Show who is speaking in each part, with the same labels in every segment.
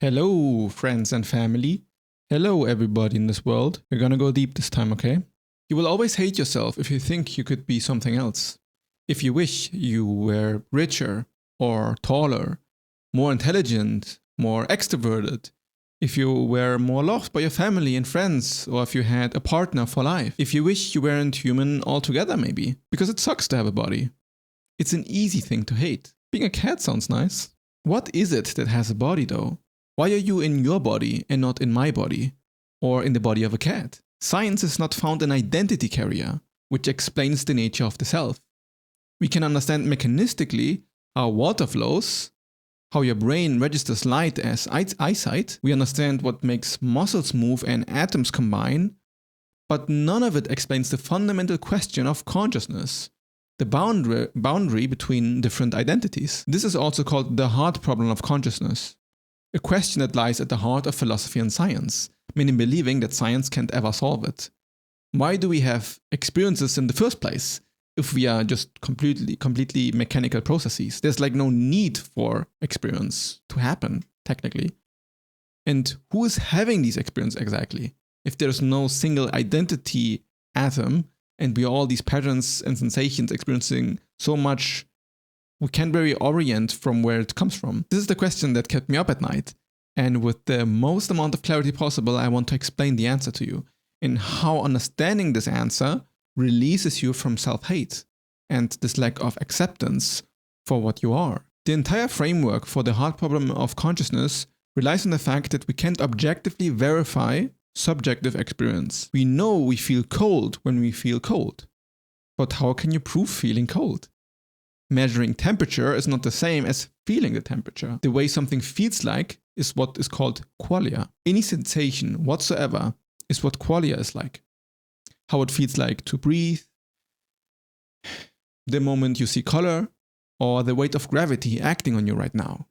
Speaker 1: Hello, friends and family. Hello, everybody in this world. We're gonna go deep this time, okay? You will always hate yourself if you think you could be something else. If you wish you were richer or taller, more intelligent, more extroverted. If you were more loved by your family and friends, or if you had a partner for life. If you wish you weren't human altogether, maybe. Because it sucks to have a body. It's an easy thing to hate. Being a cat sounds nice. What is it that has a body, though? Why are you in your body and not in my body? Or in the body of a cat? Science has not found an identity carrier, which explains the nature of the self. We can understand mechanistically how water flows, how your brain registers light as eyesight. We understand what makes muscles move and atoms combine, but none of it explains the fundamental question of consciousness, the boundary between different identities. This is also called the hard problem of consciousness. A question that lies at the heart of philosophy and science, many believing that science can't ever solve it. Why do we have experiences in the first place if we are just completely mechanical processes? There's like no need for experience to happen, technically. And who is having these experiences exactly? If there's no single identity atom and we are all these patterns and sensations experiencing so much, we can't really orient from where it comes from. This is the question that kept me up at night. And with the most amount of clarity possible, I want to explain the answer to you and how understanding this answer releases you from self-hate and this lack of acceptance for what you are. The entire framework for the hard problem of consciousness relies on the fact that we can't objectively verify subjective experience. We know we feel cold when we feel cold. But how can you prove feeling cold? Measuring temperature is not the same as feeling the temperature. The way something feels like is what is called qualia. Any sensation whatsoever is what qualia is like. How it feels like to breathe, the moment you see color, or the weight of gravity acting on you right now.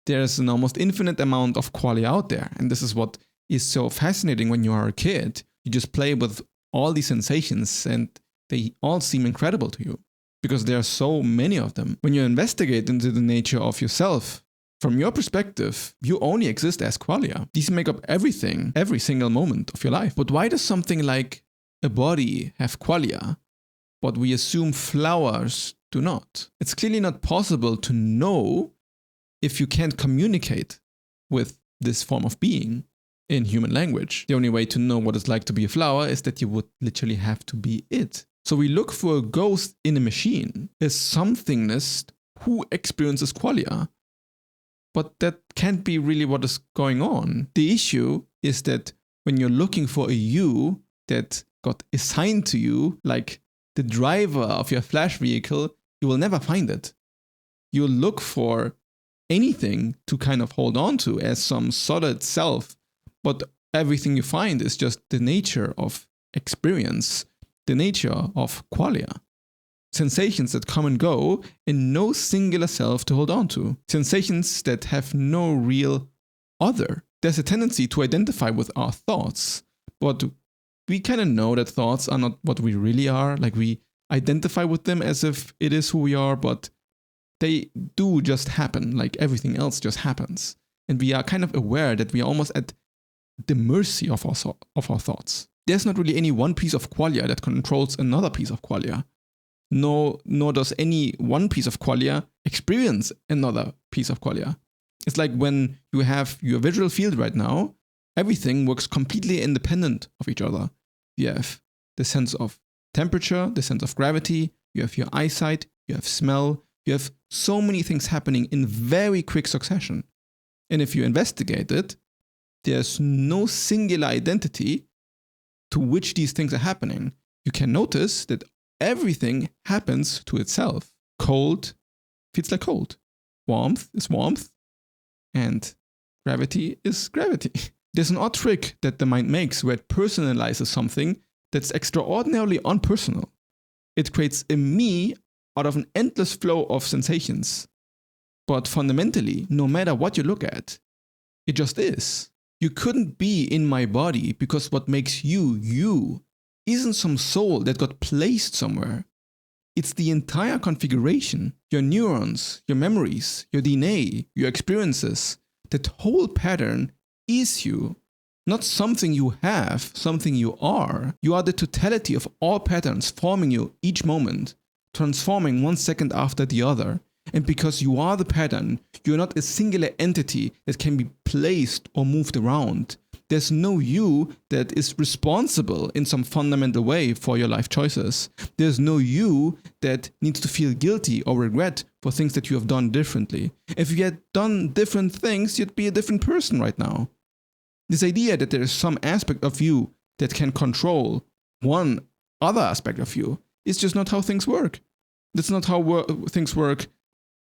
Speaker 1: There's an almost infinite amount of qualia out there, and this is what is so fascinating when you are a kid. You just play with all these sensations and they all seem incredible to you, because there are so many of them. When you investigate into the nature of yourself, from your perspective, you only exist as qualia. These make up everything, every single moment of your life. But why does something like a body have qualia, but we assume flowers do not? It's clearly not possible to know if you can't communicate with this form of being in human language. The only way to know what it's like to be a flower is that you would literally have to be it. So we look for a ghost in a machine, a somethingness who experiences qualia. But that can't be really what is going on. The issue is that when you're looking for a you that got assigned to you, like the driver of your flash vehicle, you will never find it. You'll look for anything to kind of hold on to as some solid self, but everything you find is just the nature of experience, the nature of qualia. Sensations that come and go and no singular self to hold on to. Sensations that have no real other. There's a tendency to identify with our thoughts, but we kind of know that thoughts are not what we really are. Like we identify with them as if it is who we are, but they do just happen, like everything else just happens. And we are kind of aware that we are almost at the mercy of our thoughts. There's not really any one piece of qualia that controls another piece of qualia. Nor does any one piece of qualia experience another piece of qualia. It's like when you have your visual field right now, everything works completely independent of each other. You have the sense of temperature, the sense of gravity, you have your eyesight, you have smell, you have so many things happening in very quick succession. And if you investigate it, there's no singular identity to which these things are happening. You can notice that everything happens to itself. Cold feels like cold. Warmth is warmth. And gravity is gravity. There's an odd trick that the mind makes where it personalizes something that's extraordinarily unpersonal. It creates a me out of an endless flow of sensations. But fundamentally, no matter what you look at, it just is. You couldn't be in my body because what makes you, you, isn't some soul that got placed somewhere. It's the entire configuration. Your neurons, your memories, your DNA, your experiences, that whole pattern is you. Not something you have, something you are. You are the totality of all patterns forming you each moment, transforming one second after the other. And because you are the pattern, you're not a singular entity that can be placed or moved around. There's no you that is responsible in some fundamental way for your life choices. There's no you that needs to feel guilty or regret for things that you have done differently. If you had done different things, you'd be a different person right now. This idea that there is some aspect of you that can control one other aspect of you is just not how things work. That's not how things work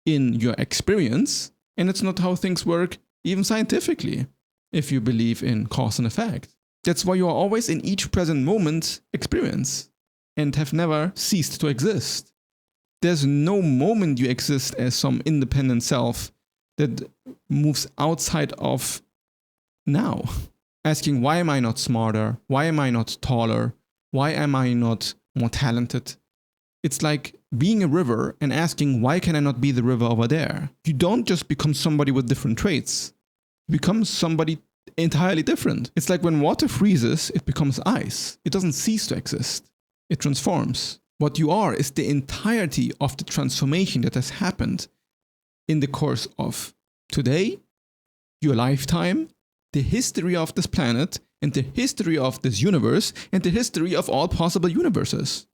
Speaker 1: in your experience, and it's not how things work even scientifically, if you believe in cause and effect. That's why you are always in each present moment experience and have never ceased to exist. There's no moment you exist as some independent self that moves outside of now. Asking, why am I not smarter? Why am I not taller? Why am I not more talented? It's like being a river and asking, why can I not be the river over there? You don't just become somebody with different traits. You become somebody entirely different. It's like when water freezes, it becomes ice. It doesn't cease to exist. It transforms. What you are is the entirety of the transformation that has happened in the course of today, your lifetime, the history of this planet, and the history of this universe, and the history of all possible universes.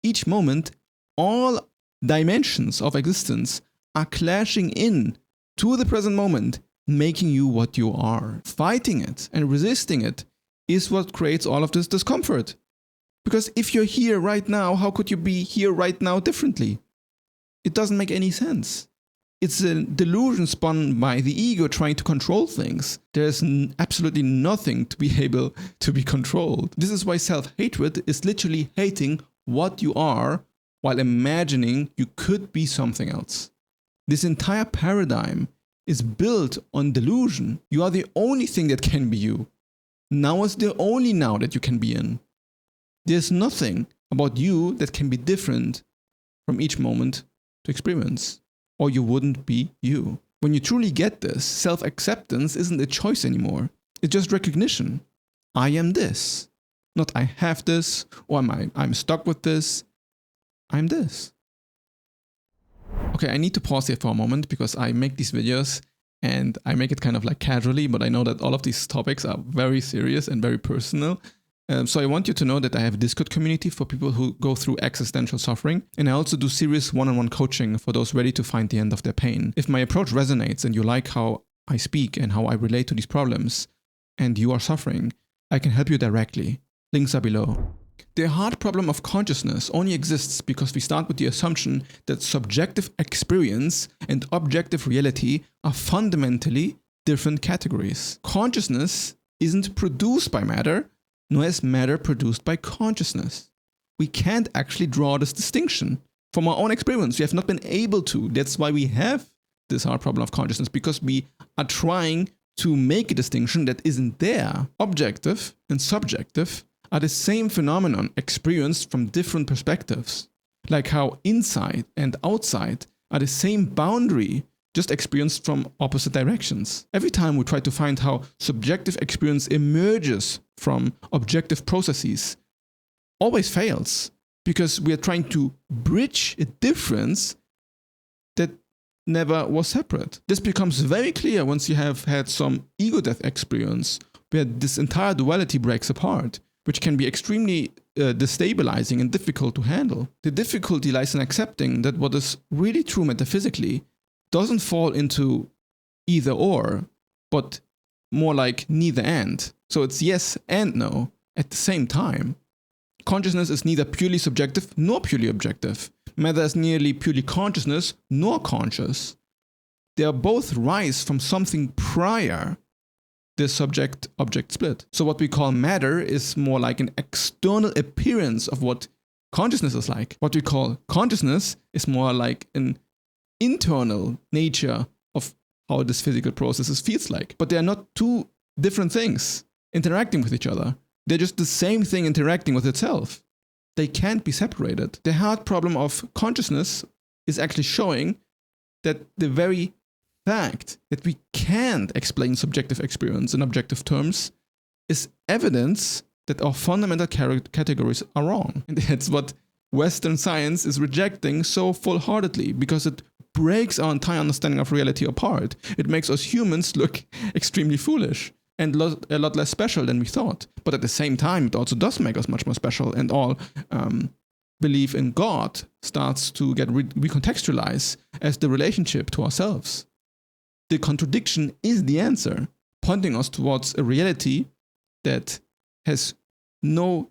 Speaker 1: Each moment, all dimensions of existence are clashing in to the present moment, making you what you are. Fighting it and resisting it is what creates all of this discomfort. Because if you're here right now, how could you be here right now differently? It doesn't make any sense. It's a delusion spun by the ego trying to control things. There's absolutely nothing to be able to be controlled. This is why self-hatred is literally hating what you are while imagining you could be something else. This entire paradigm is built on delusion. You are the only thing that can be you. Now is the only now that you can be in. There's nothing about you that can be different from each moment to experience, or you wouldn't be you. When you truly get this, self-acceptance isn't a choice anymore. It's just recognition. I am this. Not I have this, or I'm stuck with this. I'm this. Okay, I need to pause here for a moment because I make these videos and I make it kind of like casually, but I know that all of these topics are very serious and very personal. So I want you to know that I have a Discord community for people who go through existential suffering. And I also do serious one-on-one coaching for those ready to find the end of their pain. If my approach resonates and you like how I speak and how I relate to these problems, and you are suffering, I can help you directly. Links are below. The hard problem of consciousness only exists because we start with the assumption that subjective experience and objective reality are fundamentally different categories. Consciousness isn't produced by matter, nor is matter produced by consciousness. We can't actually draw this distinction. From our own experience, we have not been able to. That's why we have this hard problem of consciousness, because we are trying to make a distinction that isn't there. Objective and subjective are the same phenomenon experienced from different perspectives. Like how inside and outside are the same boundary, just experienced from opposite directions. Every time we try to find how subjective experience emerges from objective processes, always fails, because we are trying to bridge a difference that never was separate. This becomes very clear once you have had some ego death experience, where this entire duality breaks apart, which can be extremely destabilizing and difficult to handle. The difficulty lies in accepting that what is really true metaphysically doesn't fall into either or, but more like neither and. So it's yes and no at the same time. Consciousness is neither purely subjective nor purely objective. Matter is neither purely consciousness nor conscious. They are both rise from something prior the subject-object split. So what we call matter is more like an external appearance of what consciousness is like. What we call consciousness is more like an internal nature of how this physical process feels like. But they are not two different things interacting with each other. They're just the same thing interacting with itself. They can't be separated. The hard problem of consciousness is actually showing that the very fact that we can't explain subjective experience in objective terms is evidence that our fundamental categories are wrong. And that's what Western science is rejecting so full-heartedly, because it breaks our entire understanding of reality apart. It makes us humans look extremely foolish and a lot less special than we thought. But at the same time, it also does make us much more special, and all belief in God starts to get recontextualized as the relationship to ourselves. The contradiction is the answer, pointing us towards a reality that has no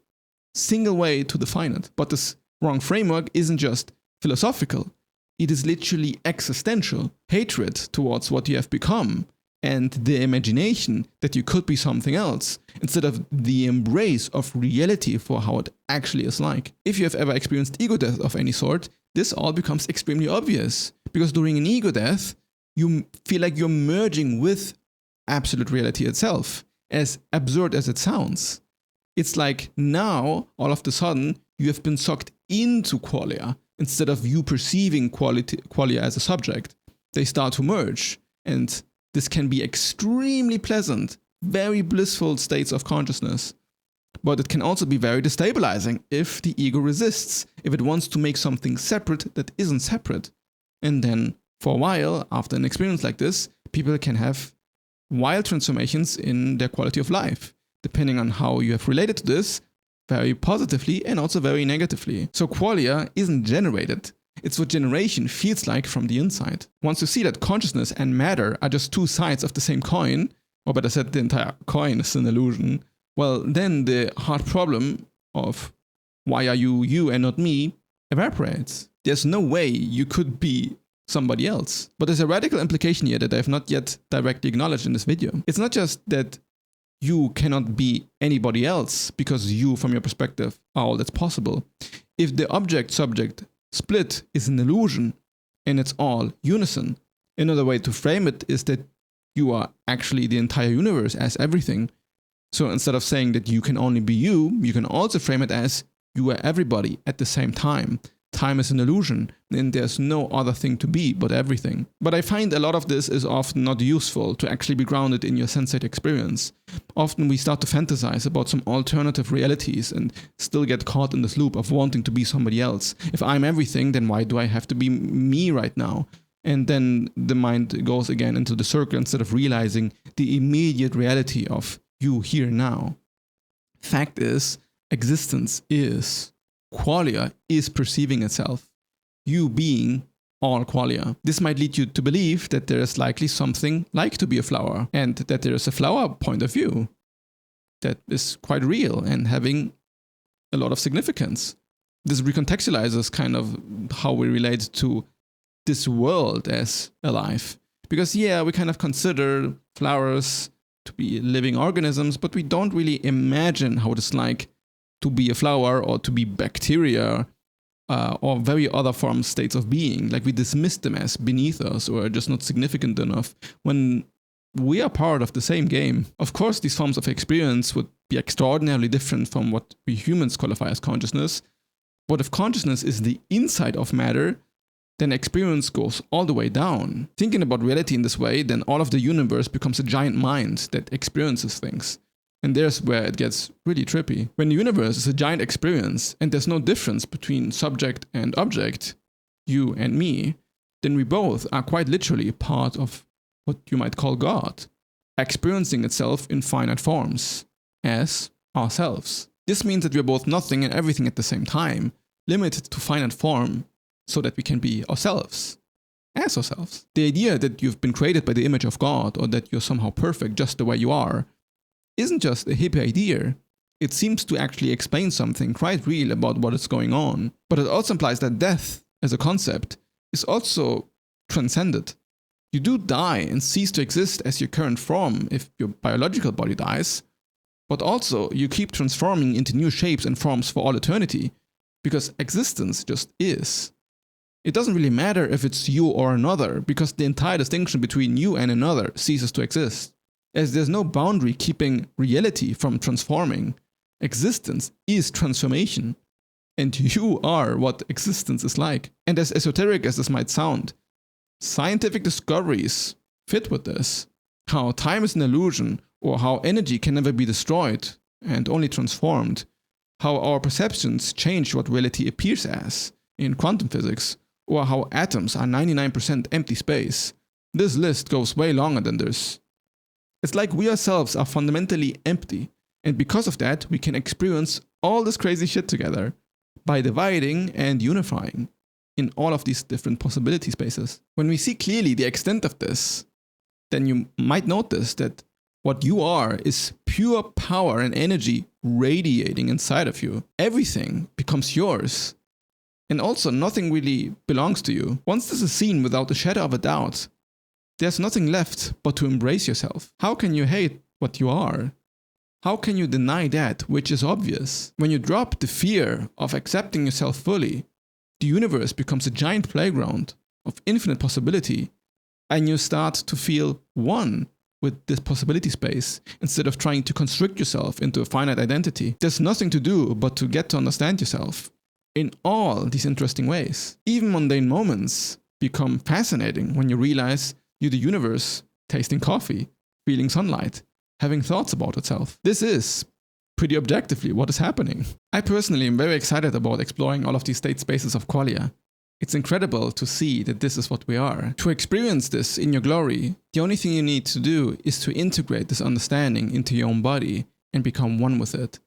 Speaker 1: single way to define it. But this wrong framework isn't just philosophical, it is literally existential. Hatred towards what you have become and the imagination that you could be something else, instead of the embrace of reality for how it actually is like. If you have ever experienced ego death of any sort, this all becomes extremely obvious, because during an ego death, you feel like you're merging with absolute reality itself, as absurd as it sounds. It's like now, all of a sudden, you have been sucked into qualia, instead of you perceiving qualia as a subject. They start to merge, and this can be extremely pleasant, very blissful states of consciousness. But it can also be very destabilizing if the ego resists, if it wants to make something separate that isn't separate. And then, for a while, after an experience like this, people can have wild transformations in their quality of life, depending on how you have related to this, very positively and also very negatively. So qualia isn't generated. It's what generation feels like from the inside. Once you see that consciousness and matter are just two sides of the same coin, or better said, the entire coin is an illusion, well, then the hard problem of why are you and not me evaporates. There's no way you could be somebody else. But there's a radical implication here that I have not yet directly acknowledged in this video. It's not just that you cannot be anybody else because you, from your perspective, are all that's possible. If the object-subject split is an illusion and it's all unison, another way to frame it is that you are actually the entire universe as everything. So instead of saying that you can only be you, you can also frame it as you are everybody at the same time. Time is an illusion, and there's no other thing to be but everything. But I find a lot of this is often not useful to actually be grounded in your sensate experience. Often we start to fantasize about some alternative realities and still get caught in this loop of wanting to be somebody else. If I'm everything, then why do I have to be me right now? And then the mind goes again into the circle instead of realizing the immediate reality of you here now. Fact is, existence is. Qualia is perceiving itself, you being all qualia. This might lead you to believe that there is likely something like to be a flower, and that there is a flower point of view that is quite real and having a lot of significance. This recontextualizes kind of how we relate to this world as alive. Because yeah, we kind of consider flowers to be living organisms, but we don't really imagine how it is like to be a flower or to be bacteria or very other forms, states of being. Like we dismiss them as beneath us or just not significant enough when we are part of the same game. Of course, these forms of experience would be extraordinarily different from what we humans qualify as consciousness. But if consciousness is the inside of matter, then experience goes all the way down. Thinking about reality in this way, then all of the universe becomes a giant mind that experiences things. And there's where it gets really trippy. When the universe is a giant experience and there's no difference between subject and object, you and me, then we both are quite literally part of what you might call God, experiencing itself in finite forms, as ourselves. This means that we're both nothing and everything at the same time, limited to finite form so that we can be ourselves, as ourselves. The idea that you've been created by the image of God or that you're somehow perfect just the way you are isn't just a hippie idea. It seems to actually explain something quite real about what is going on. But it also implies that death, as a concept, is also transcended. You do die and cease to exist as your current form if your biological body dies, but also you keep transforming into new shapes and forms for all eternity, because existence just is. It doesn't really matter if it's you or another, because the entire distinction between you and another ceases to exist. As there's no boundary keeping reality from transforming. Existence is transformation. And you are what existence is like. And as esoteric as this might sound, scientific discoveries fit with this. How time is an illusion, or how energy can never be destroyed and only transformed. How our perceptions change what reality appears as in quantum physics, or how atoms are 99% empty space. This list goes way longer than this. It's like we ourselves are fundamentally empty, and because of that, we can experience all this crazy shit together by dividing and unifying in all of these different possibility spaces. When we see clearly the extent of this, then you might notice that what you are is pure power and energy radiating inside of you. Everything becomes yours. And also, nothing really belongs to you. Once this is seen without a shadow of a doubt, there's nothing left but to embrace yourself. How can you hate what you are? How can you deny that which is obvious? When you drop the fear of accepting yourself fully, the universe becomes a giant playground of infinite possibility, and you start to feel one with this possibility space instead of trying to constrict yourself into a finite identity. There's nothing to do but to get to understand yourself in all these interesting ways. Even mundane moments become fascinating when you realize you're the universe tasting coffee, feeling sunlight, having thoughts about itself. This is, pretty objectively, what is happening. I personally am very excited about exploring all of these state spaces of qualia. It's incredible to see that this is what we are. To experience this in your glory, the only thing you need to do is to integrate this understanding into your own body and become one with it.